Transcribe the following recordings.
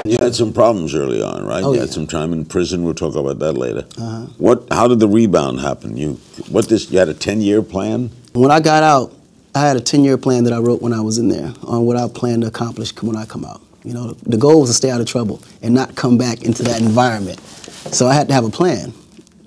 You had some problems early on, right? Oh, You yeah. had some time in prison. We'll talk about that later. How did the rebound happen? You had a 10-year plan? When I got out, I had a 10-year plan that I wrote when I was in there on what I planned to accomplish when I come out. You know, the goal was to stay out of trouble and not come back into that environment. So I had to have a plan,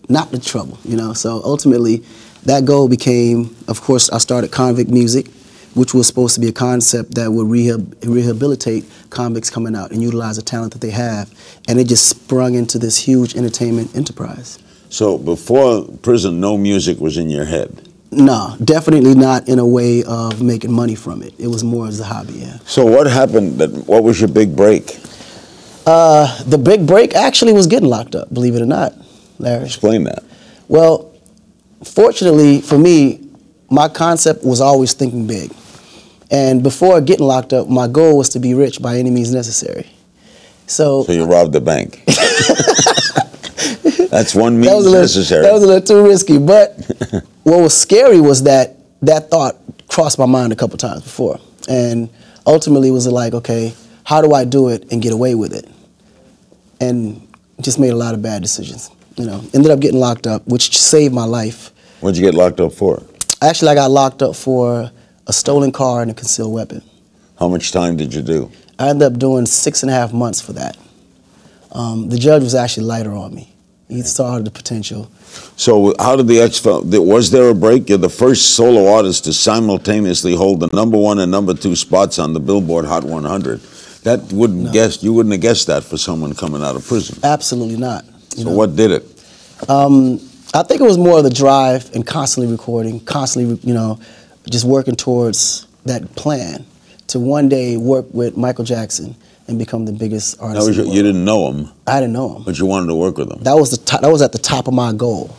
not the trouble, you know. So ultimately, that goal became, of course, I started convict music, which was supposed to be a concept that would rehabilitate convicts coming out and utilize the talent that they have. And it just sprung into this huge entertainment enterprise. So before prison, no music was in your head? No, definitely not in a way of making money from it. It was more as a hobby, yeah. So what happened? What was your big break? The big break actually was getting locked up, believe it or not, Larry. Explain that. Well, fortunately for me, my concept was always thinking big. And before getting locked up, my goal was to be rich by any means necessary. So you robbed the bank. That's one means necessary. That was a little too risky. But what was scary was that thought crossed my mind a couple times before. And ultimately it was like, okay, how do I do it and get away with it? And just made a lot of bad decisions. You know, ended up getting locked up, which saved my life. What'd you get locked up for? Actually, I got locked up for a stolen car and a concealed weapon. How much time did you do? I ended up doing 6.5 months for that. The judge was actually lighter on me. He saw the potential. So how did was there a break? You're the first solo artist to simultaneously hold the #1 and #2 spots on the Billboard Hot 100. You wouldn't have guessed that for someone coming out of prison. Absolutely not. So what did it? I think it was more of the drive and constantly recording, constantly, you know, just working towards that plan to one day work with Michael Jackson and become the biggest artist in the world. You didn't know him. I didn't know him. But you wanted to work with him. That was at the top of my goal.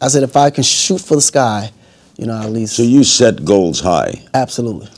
I said, if I can shoot for the sky, you know, at least. So you set goals high. Absolutely.